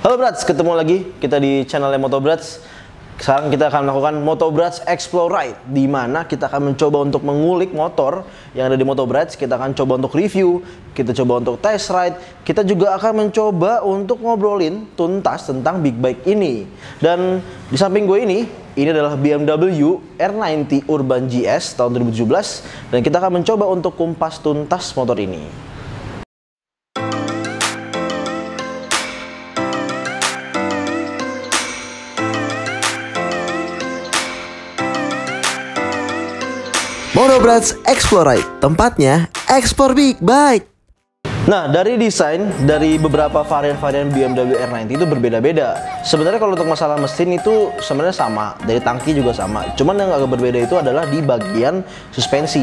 Halo Brats, ketemu lagi kita di channelnya Moto Brats. Sekarang kita akan melakukan Moto Brats Explore Ride, di mana kita akan mencoba untuk mengulik motor yang ada di Moto Brats. Kita akan coba untuk review, kita coba untuk test ride, kita juga akan mencoba untuk ngobrolin tuntas tentang big bike ini. Dan di samping gue ini adalah BMW R90 Urban GS tahun 2017, dan kita akan mencoba untuk kumpas tuntas motor ini. Moto Brats Explore Ride, tempatnya ekspor big bike. Nah, dari desain, dari beberapa varian-varian BMW R90 itu berbeda-beda. Sebenarnya kalau untuk masalah mesin itu sebenarnya sama, dari tangki juga sama. Cuman yang agak berbeda itu adalah di bagian suspensi.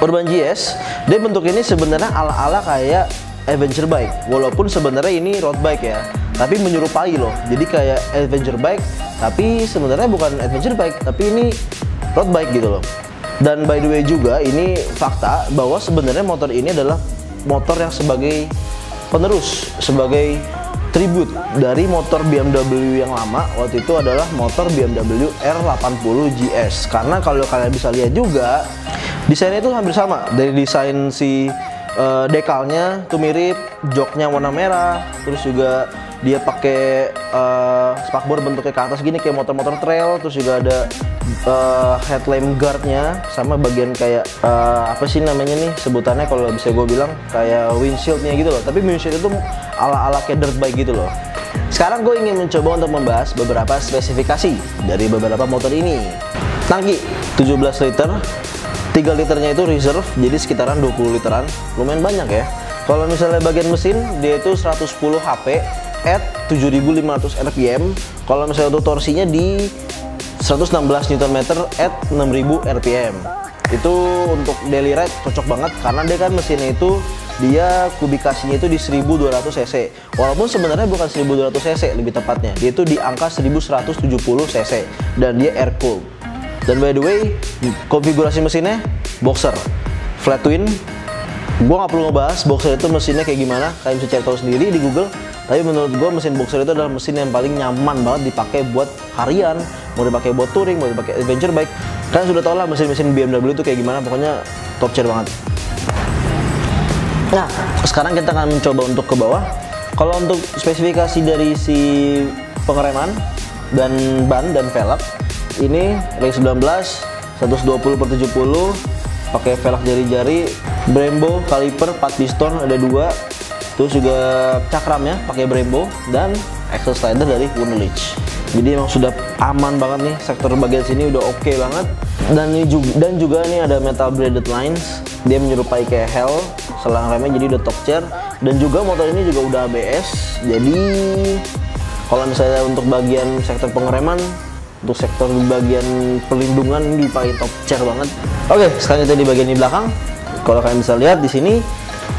Urban GS, dia bentuk ini sebenarnya ala-ala kayak adventure bike. Walaupun sebenarnya ini road bike ya, tapi menyerupai loh. Jadi kayak adventure bike, tapi sebenarnya bukan adventure bike, tapi ini road bike gitu loh. Dan by the way juga ini fakta bahwa sebenarnya motor ini adalah motor yang sebagai penerus, sebagai tribut dari motor BMW yang lama. Waktu itu adalah motor BMW R80 GS. Karena kalau kalian bisa lihat juga, desainnya itu hampir sama. Dari desain si dekalnya tuh mirip, joknya warna merah, terus juga dia pakai spakbor bentuknya ke atas gini kayak motor-motor trail. Terus juga ada headlamp guardnya, sama bagian kayak apa sih namanya nih sebutannya, kalau bisa gue bilang kayak windshieldnya gitu loh. Tapi windshield itu ala-ala kayak dirt bike gitu loh. Sekarang gue ingin mencoba untuk membahas beberapa spesifikasi dari beberapa motor ini. Tangki 17 liter, 3 liternya itu reserve, jadi sekitaran 20 literan, lumayan banyak ya. Kalau misalnya bagian mesin, dia itu 110 HP at 7500 rpm. Kalau misalnya untuk torsinya di 116 Nm at 6000 rpm. Itu untuk daily ride cocok banget, karena dia kan mesinnya itu dia kubikasinya itu di 1200 cc. Walaupun sebenarnya bukan 1200 cc lebih tepatnya, dia itu di angka 1170 cc dan dia air cooled. Dan by the way, konfigurasi mesinnya boxer flat twin. Gua nggak perlu ngebahas boxer itu mesinnya kayak gimana, kalian bisa cari tahu sendiri di Google. Tapi menurut gue mesin boxer itu adalah mesin yang paling nyaman banget dipakai buat harian, mau dipakai buat touring, mau dipakai adventure bike. Kalian sudah tau lah mesin-mesin BMW itu kayak gimana, pokoknya top tier banget. Nah, sekarang kita akan mencoba untuk ke bawah. Kalau untuk spesifikasi dari si pengereman dan ban dan velg, ini ring 19 120/70, pakai velg jari-jari, Brembo kaliper 4 piston ada 2. Terus juga cakramnya pakai Brembo dan axle slider dari Wunderlich. Jadi emang sudah aman banget nih, sektor bagian sini udah oke banget. Dan juga nih ada metal braided lines, dia menyerupai kayak Hell. Selang remnya jadi udah top tier. Dan juga motor ini juga udah ABS. Jadi kalau misalnya untuk bagian sektor pengereman, untuk sektor bagian perlindungan ini dipakai top tier banget. Oke, sekarang kita di bagian di belakang. Kalau kalian bisa lihat di sini,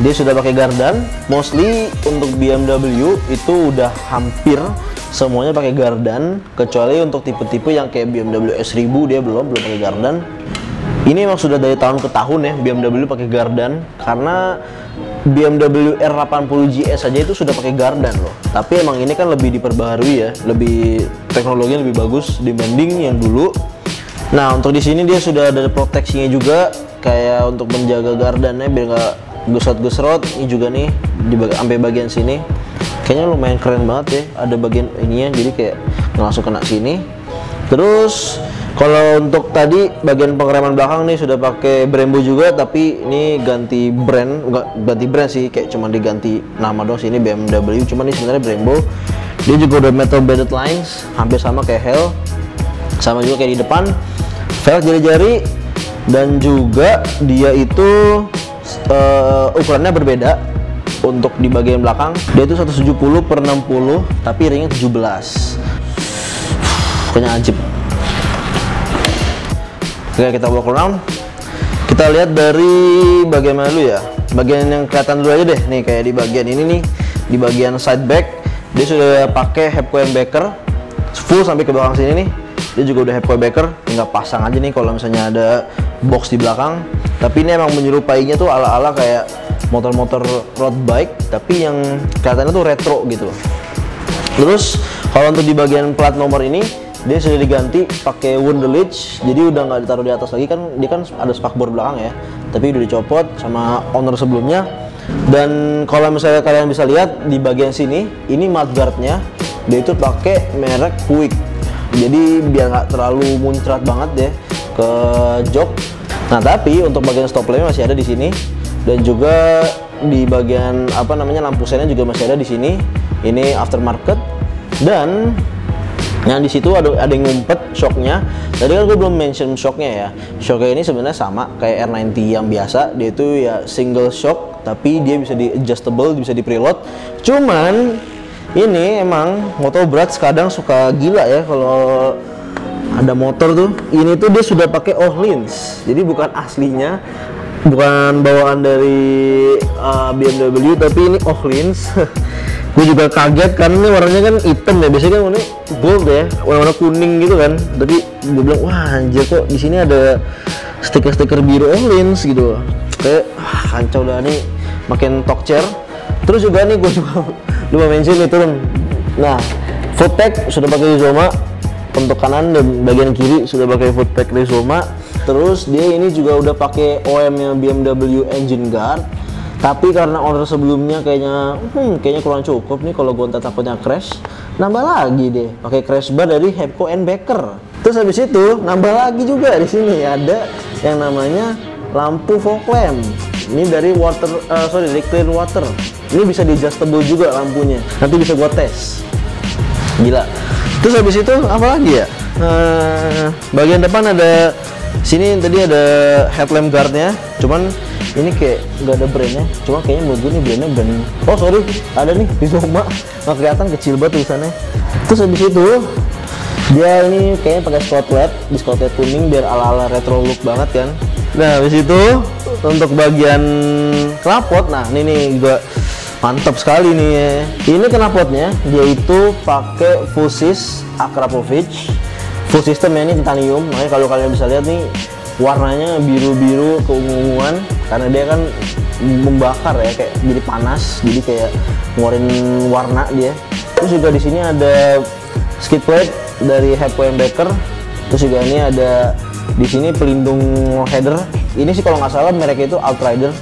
dia sudah pakai gardan. Mostly untuk BMW itu udah hampir semuanya pakai gardan, kecuali untuk tipe-tipe yang kayak BMW S1000 dia belum pakai gardan. Ini emang sudah dari tahun ke tahun ya BMW pakai gardan, karena BMW R80 GS aja itu sudah pakai gardan loh. Tapi emang ini kan lebih diperbaharui ya, lebih teknologinya lebih bagus dibanding yang dulu. Nah, untuk di sini dia sudah ada proteksinya juga, kayak untuk menjaga gardannya biar nggak gesrot-gesrot. Ini juga nih sampai bagian sini kayaknya lumayan keren banget ya, ada bagian ininya jadi kayak langsung kena sini. Terus kalau untuk tadi bagian pengereman belakang nih sudah pakai Brembo juga, tapi ini ganti brand, enggak ganti brand sih, kayak cuma diganti nama dong. Sini BMW, cuman ini sebenarnya Brembo. Dia juga udah metal braided lines, hampir sama kayak Hell, sama juga kayak di depan. Velg jari-jari, dan juga dia itu ukurannya berbeda. Untuk di bagian belakang dia itu 170/60, tapi ringnya 17. Kayaknya ajib. Oke, kita walk around. Kita lihat dari bagian mana dulu ya. Bagian yang kelihatan dulu aja deh. Nih kayak di bagian ini nih, di bagian side back dia sudah pakai Hepco backer full sampai ke belakang sini nih. Dia juga udah Hepco backer, tinggal pasang aja nih kalau misalnya ada box di belakang. Tapi ini emang menyerupainya tuh ala-ala kayak motor-motor road bike, tapi yang kelihatannya tuh retro gitu. Terus kalau untuk di bagian plat nomor ini dia sudah diganti pakai Wunderlich, jadi udah nggak ditaruh di atas lagi, kan dia kan ada spakbor belakang ya, tapi udah dicopot sama owner sebelumnya. Dan kalau misalnya kalian bisa lihat di bagian sini, ini mudguardnya dia itu pakai merek Puig, jadi biar nggak terlalu muncrat banget deh ke jok. Nah tapi untuk bagian stop lampnya masih ada di sini, dan juga di bagian apa namanya lampu sennya juga masih ada di sini. Ini aftermarket, dan yang di situ ada yang ngumpet shocknya. Tadi kan gue belum mention shocknya ya. Shocknya ini sebenarnya sama kayak R90 yang biasa, dia itu ya single shock, tapi dia bisa di adjustable, bisa di preload. Cuman ini emang Motobrats kadang suka gila ya kalau ada motor tuh. Ini tuh dia sudah pakai Öhlins, jadi bukan aslinya, bukan bawaan dari BMW, tapi ini Öhlins. Gue juga kaget kan, ini warnanya kan hitam ya, biasanya kan warnanya gold ya, warna kuning gitu kan. Tapi gue bilang, wah anjir kok di sini ada stiker-stiker biru Öhlins gitu. Kayak kacau dah nih, makin talk chair. Terus juga nih gue juga lupa mention nih turun. Nah, footpack sudah pakai Rizoma, untuk kanan dan bagian kiri sudah pakai footpack Rizoma. Terus dia ini juga udah pakai OM-nya BMW Engine Guard. Tapi karena order sebelumnya kayaknya kurang cukup nih, kalau gue takutnya crash, nambah lagi deh pakai crash bar dari Hepco and Becker. Terus habis itu nambah lagi juga di sini ada yang namanya lampu fog lamp. Ini dari dari clear water. Ini bisa di adjustable juga lampunya. Nanti bisa gua tes. Gila. Terus habis itu apa lagi ya? Bagian depan ada sini tadi ada headlamp guardnya. Cuman ini kayak nggak ada brandnya. Cuma kayaknya menurut gue nih brandnya brand. Oh sorry, ada nih Rizoma. Nggak kelihatan, kecil banget tulisannya. Terus habis itu dia ini kayaknya pakai spotlight, di spotlight kuning biar ala-ala retro look banget kan. Nah habis itu untuk bagian knalpot, nah ini nih gua mantap sekali nih ya. Ini knalpotnya dia itu pakai Fullsys Akrapovic, full system ya, ini titanium. Makanya kalau kalian bisa lihat nih warnanya biru-biru keunguan, karena dia kan membakar ya, kayak jadi panas, jadi kayak ngeluarin warna dia. Terus juga di sini ada skid plate dari Hepco and Becker. Terus juga ini ada di sini pelindung header. Ini sih kalau nggak salah mereknya itu Outrider,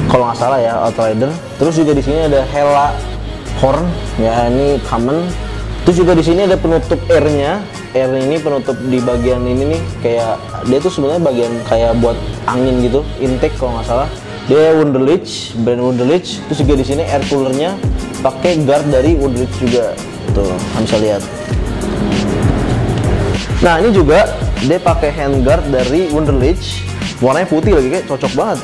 kalau nggak salah ya, Outrider. Terus juga di sini ada Hella horn ya, ini common. Terus juga di sini ada penutup airnya. Air ini penutup di bagian ini nih, kayak dia tuh sebenarnya bagian kayak buat angin gitu, intake kalau nggak salah. Dia Wunderlich, brand Wunderlich. Terus juga di sini air coolernya pakai guard dari Wunderlich juga. Tuh, kalian bisa lihat. Nah, ini juga dia pakai handguard dari Wunderlich. Warnanya putih lagi, kayak cocok banget.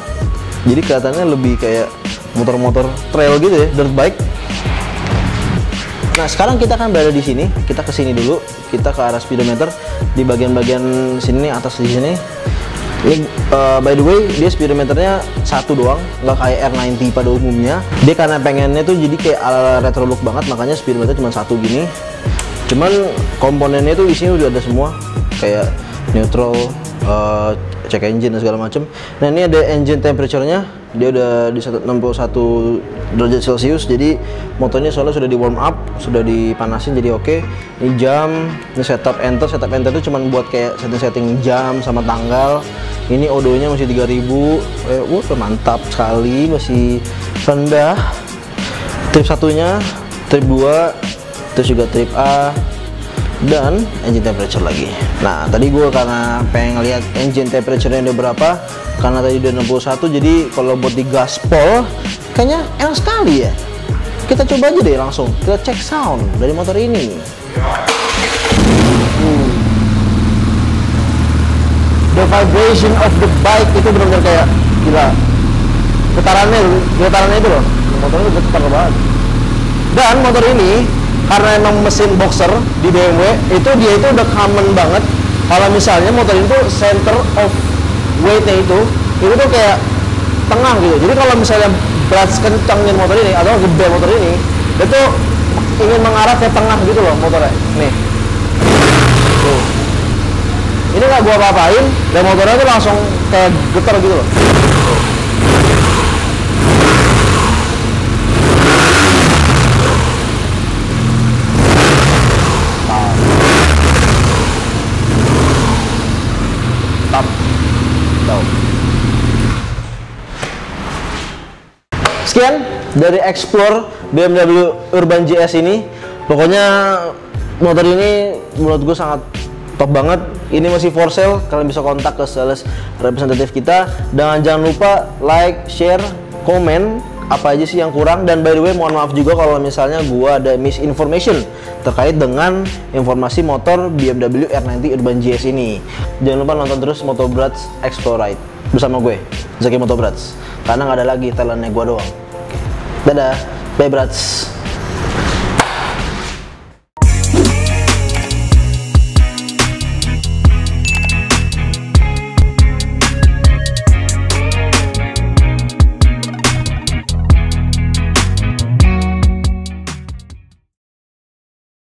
Jadi kelihatannya lebih kayak motor-motor trail gitu ya, dirt bike. Nah, sekarang kita akan berada di sini. Kita ke sini dulu. Kita ke arah speedometer di bagian-bagian sini nih, atas di sini. Ini by the way, dia speedometernya satu doang, nggak kayak R90 pada umumnya. Dia karena pengennya tuh jadi kayak ala retro look banget, makanya speedometer cuma satu gini. Cuman komponennya tuh isinya udah ada semua, kayak neutral, check engine dan segala macam. Nah, ini ada engine temperature-nya, dia udah di 61 derajat Celcius. Jadi motornya soalnya sudah di warm up, sudah dipanasin, jadi oke. Ini jam, ini setup enter itu cuma buat kayak setting jam sama tanggal. Ini odonya masih 3000. Mantap sekali, masih rendah. Trip satunya, trip 2, terus juga trip A, dan engine temperature lagi. Nah, tadi gue karena pengen ngeliat engine temperature-nya udah berapa, karena tadi udah 61, jadi kalau buat di gaspol kayaknya enak sekali ya. Kita coba aja deh langsung, kita cek sound dari motor ini. The vibration of the bike itu benar-benar kayak gila. Getarannya itu loh, motornya getar banget. Dan motor ini karena emang mesin boxer di BMW itu dia itu udah common banget kalau misalnya motor itu center of weight-nya itu tuh kayak tengah gitu. Jadi kalau misalnya berat kencangin motor ini atau gede motor ini, itu ingin mengarah ke tengah gitu loh motornya. Nih, tuh. Ini nggak gua apa-apain, dan motornya tuh langsung kayak getar gitu loh. Sekian dari Explore BMW Urban GS ini. Pokoknya motor ini menurut gue sangat top banget. Ini masih for sale, kalian bisa kontak ke sales representatif kita. Dan jangan lupa like, share, komen apa aja sih yang kurang. Dan by the way, mohon maaf juga kalau misalnya gua ada misinformation terkait dengan informasi motor BMW R90 Urban GS ini. Jangan lupa nonton terus Motobrats Explore Ride bersama gue, Zaki Motobrats, karena nggak ada lagi talentnya gua doang. Dadah, bye brats.